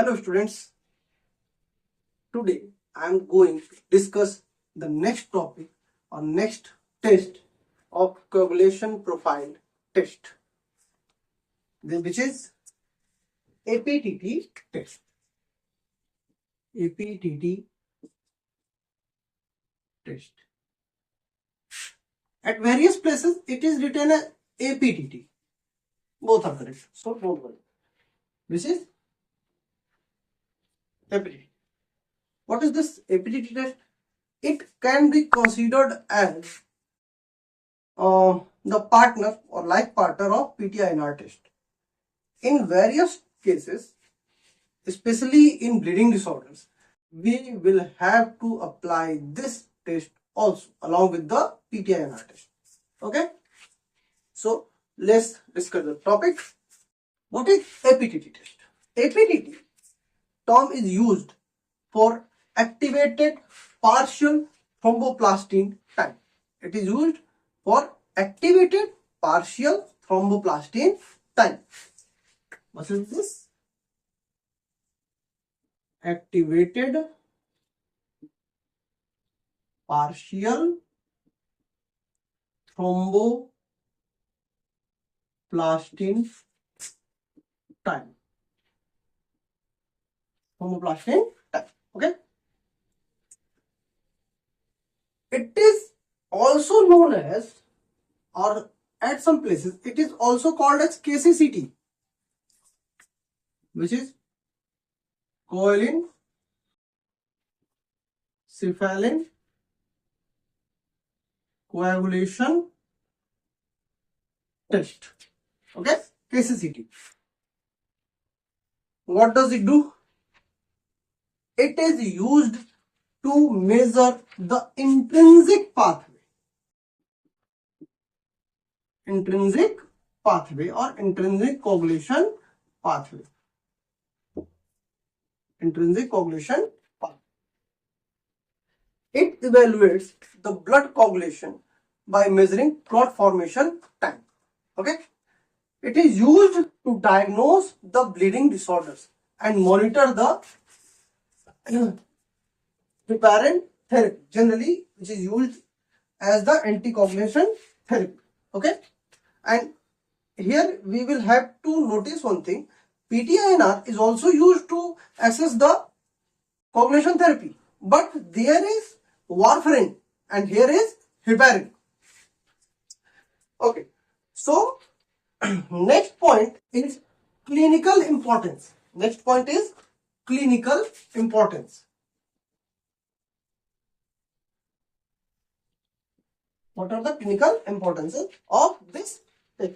Hello students, today I am going to discuss the next topic or next test of coagulation profile test, which is APTT test. APTT test. At various places it is written as APTT. Both are correct, so don't worry. This is APTT. What is this APTT test? It can be considered as the partner or life partner of PT-INR test. In various cases, especially in bleeding disorders, we will have to apply this test also along with the PT-INR test. Okay, so let's discuss the topic. What is APTT test? APTT term is used for activated partial thromboplastin time. It is used for activated partial thromboplastin time. What is this? Activated partial thromboplastin time. Thromboplastin time. Okay. It is also known as, or at some places, it is also called as KCCT, which is covalent cephalin coagulation test. Okay, KCCT. What does it do? It is used to measure the intrinsic pathway or intrinsic coagulation pathway. Intrinsic coagulation pathway. It evaluates the blood coagulation by measuring clot formation time. Okay. It is used to diagnose the bleeding disorders and monitor the heparin therapy, generally which is used as the anticoagulation therapy. Okay, and here we will have to notice one thing. PT-INR is also used to assess the coagulation therapy, but there is warfarin and here is heparin. Okay, so next point is clinical importance. Next point is clinical importance. What are the clinical importances of this test?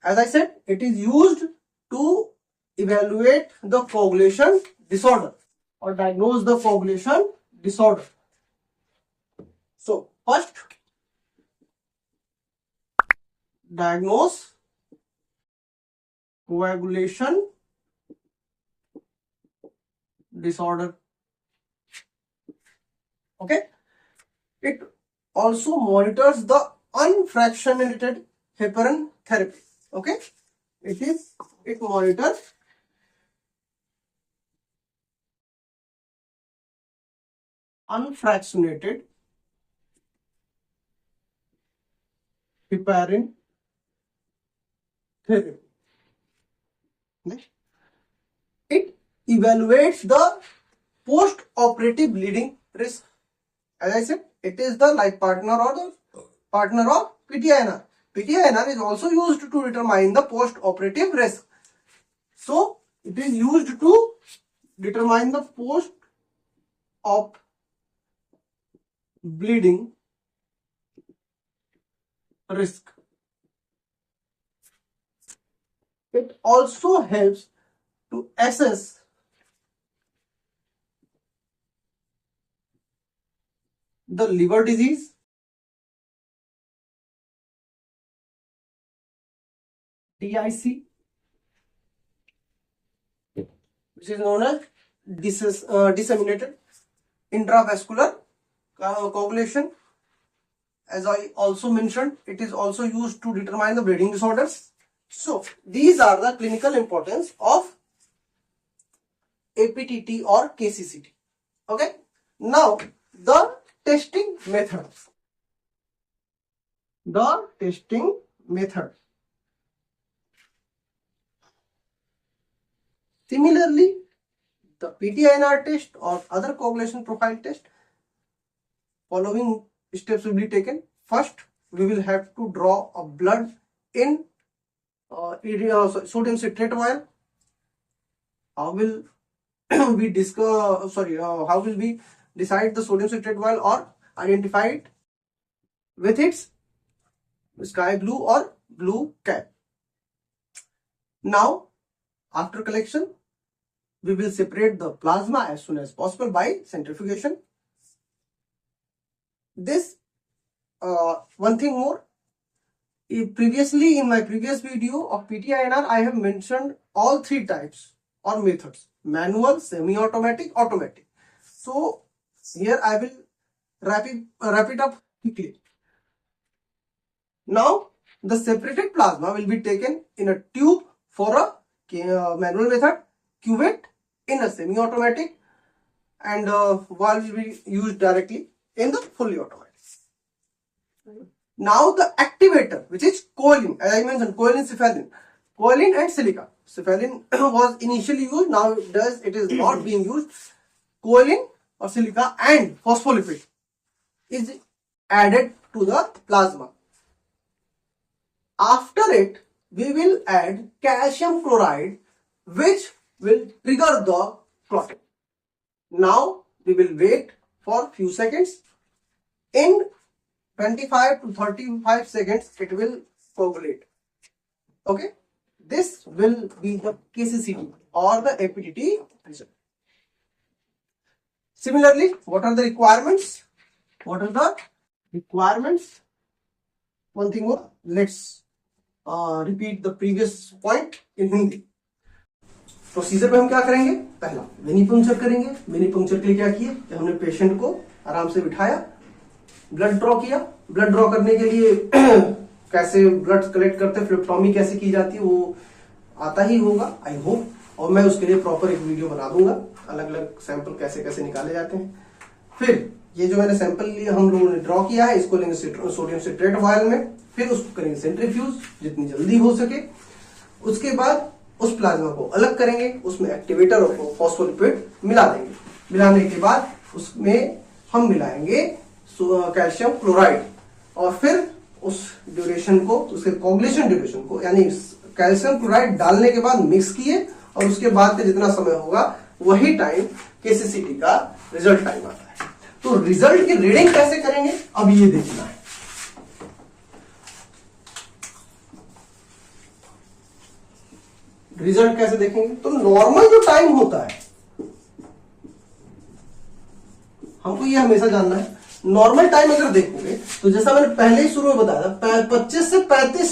As I said, it is used to evaluate the coagulation disorder or diagnose the coagulation disorder. So, first, diagnose coagulation disorder. Okay, it also monitors the unfractionated heparin therapy. Okay, it monitors unfractionated heparin therapy. It evaluates the post-operative bleeding risk. As I said, it is the life partner or the partner of PT-INR. PT-INR is also used to determine the post-operative risk. So, it is used to determine the post-op bleeding risk. It also helps to assess the liver disease, DIC, which is known as disseminated intravascular coagulation. As I also mentioned, it is also used to determine the bleeding disorders. So, these are the clinical importance of APTT or KCCT. Okay. Now the testing method. The testing method. Similarly, the PT-INR test or other coagulation profile test, following steps will be taken. First, we will have to draw a blood in sodium citrate vial. How will we discuss? How will we decide the sodium citrate vial or identify it? With its sky blue or blue cap. Now, after collection, we will separate the plasma as soon as possible by centrifugation. This one thing more. Previously, in my previous video of PT-INR, I have mentioned all three types or methods: manual, semi-automatic, automatic. So here I will wrap it up quickly. Now the separated plasma will be taken in a tube for a manual method, cuvette in a semi-automatic, and valve will be used directly in the fully automatic. Now the activator, which is choline, as I mentioned, choline, cephalin, choline and silica. Cephalin was initially used, now it is not being used. Choline or silica and phospholipid is added to the plasma. After it, we will add calcium chloride, which will trigger the clotting. Now we will wait for few seconds. In 25 to 35 seconds, it will coagulate. Okay, this will be the KCCT or the APTT result. Similarly, what are the requirements? What are the requirements? One thing more, let's repeat the previous point in Hindi. Procedure में हम क्या करेंगे? पहला venipuncture करेंगे. Venipuncture के लिए क्या किए? हमने पेशेंट को आराम से बिठाया, ब्लड ड्रॉ किया. ब्लड ड्रॉ करने के लिए कैसे ब्लड कलेक्ट करते हैं, फ्लेक्टोमी कैसे की जाती है, वो आता ही होगा आई होप, और मैं उसके लिए प्रॉपर एक वीडियो बना दूंगा, अलग अलग सैंपल कैसे कैसे निकाले जाते हैं. फिर ये जो मैंने सैंपल लिया, हम लोगों ने ड्रॉ किया है, इसको लेंगे सोडियम सिट्रेट वायल में, फिर उसको करेंगे सेंट्रीफ्यूज जितनी जल्दी हो सके. उसके बाद उस प्लाज्मा को अलग करेंगे, उसमें एक्टिवेटर और फॉस्फोलिपिड मिला देंगे. मिलाने के बाद उसमें हम मिलाएंगे कैल्शियम क्लोराइड, और फिर उस ड्यूरेशन को, उसके कोगुलेशन ड्यूरेशन को, यानी कैल्शियम क्लोराइड डालने के बाद मिक्स किए, और उसके बाद का जितना समय होगा वही टाइम केसीसीटी का रिजल्ट टाइम आता है. तो रिजल्ट की रीडिंग कैसे करेंगे, अब ये देखना है. रिजल्ट कैसे देखेंगे? तो नॉर्मल जो टाइम होता है, हमको ये हमेशा जानना है. नॉर्मल टाइम अगर देखोगे तो जैसा मैंने पहले ही शुरू में बताया था, 25 से 35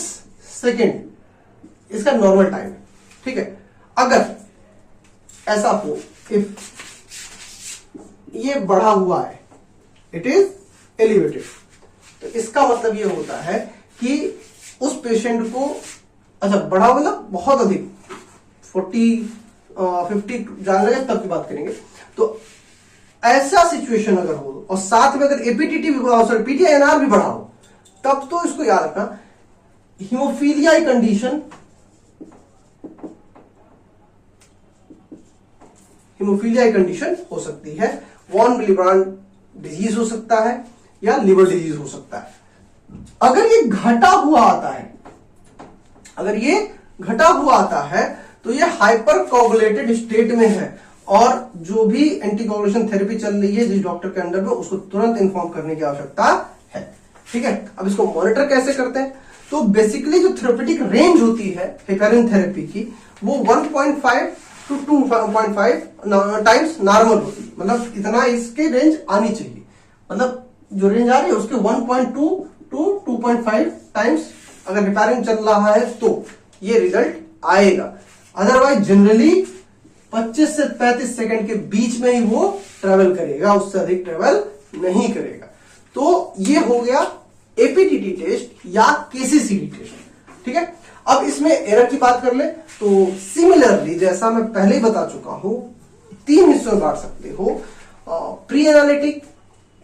सेकेंड इसका नॉर्मल टाइम है. ठीक है, अगर ऐसा हो, इफ ये बढ़ा हुआ है, इट इज एलिवेटेड, तो इसका मतलब ये होता है कि उस पेशेंट को, अच्छा बढ़ा मतलब बहुत अधिक 40-50 जान लगे तब की बात करेंगे. तो ऐसा सिचुएशन अगर हो, और साथ में अगर एपीटीटी भी, पीटीआईएनआर भी बढ़ा हो, तब तो इसको याद रखना, हीमोफीलिया कंडीशन, हीमोफीलिया कंडीशन हो सकती है. वॉन विलिब्रांड डिजीज हो सकता है, या लिवर डिजीज हो सकता है. अगर ये घटा हुआ आता है, अगर ये घटा हुआ आता है, तो ये हाइपर कोगुलेटेड स्टेट में है, और जो भी एंटीकोगुलेशन थेरेपी चल रही है जिस डॉक्टर के अंडर में, उसको तुरंत इन्फॉर्म करने की आवश्यकता है. ठीक है, अब इसको मॉनिटर कैसे करते हैं? तो बेसिकली जो थेरेपेटिक रेंज होती है हेपेरिन थेरेपी की, वो 1.5 to 2.5 टाइम्स नॉर्मल होती है. मतलब इतना इसके रेंज आनी चाहिए, मतलब जो रेंज आ रही है उसके 1.2 to 2.5 टाइम्स अगर हेपेरिन चल रहा है तो ये रिजल्ट आएगा. अदरवाइज जनरली 25 से 35 सेकंड के बीच में ही वो ट्रेवल करेगा, उससे अधिक ट्रेवल नहीं करेगा. तो ये हो गया एपीटीटी टेस्ट या केसीसीटी टेस्ट. ठीक है, अब इसमें एरर की बात कर ले तो सिमिलरली, जैसा मैं पहले ही बता चुका हूं, तीन हिस्सों में बांट सकते हो, pre analytic,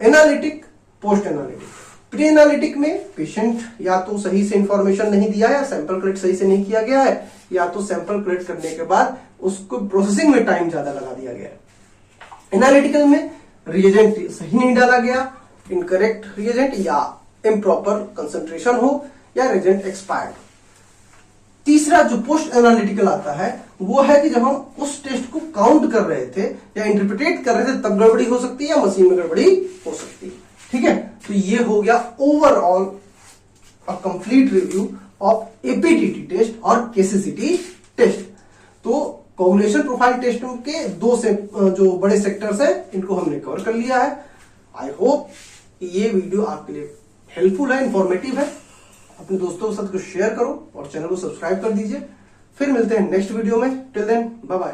analytic, post analytic. Pre analytic में पेशेंट या तो सही से इंफॉर्मेशन नहीं दिया है, सैंपल कलेक्ट सही से नहीं किया गया है, या तो सैंपल कलेक्ट करने के बाद उसको प्रोसेसिंग में टाइम ज्यादा लगा दिया गया है। एनालिटिकल में रिएजेंट सही नहीं डाला गया, इनकरेक्ट रिएजेंट, या इम्प्रॉपर कंसंट्रेशन हो, या रिएजेंट एक्सपायर्ड। तीसरा जो पोस्ट एनालिटिकल आता है वो है कि जब हम उस टेस्ट को काउंट कर रहे थे या इंटरप्रिटेट कर रहे थे तब गड़बड़ी हो सकती है या मशीन में गड़बड़ी हो सकती है। ठीक है, तो ये हो गया overall a complete review of APTT test और केसीसीटी टेस्ट। तो कोगुलेशन प्रोफाइल टेस्ट के दो से जो बड़े सेक्टर्स हैं इनको हमने कवर कर लिया है। आई होप ये वीडियो आपके लिए हेल्पफुल है, इंफॉर्मेटिव है। अपने दोस्तों के साथ कुछ शेयर करो और चैनल को सब्सक्राइब कर दीजिए। फिर मिलते हैं नेक्स्ट वीडियो में। Till then bye bye.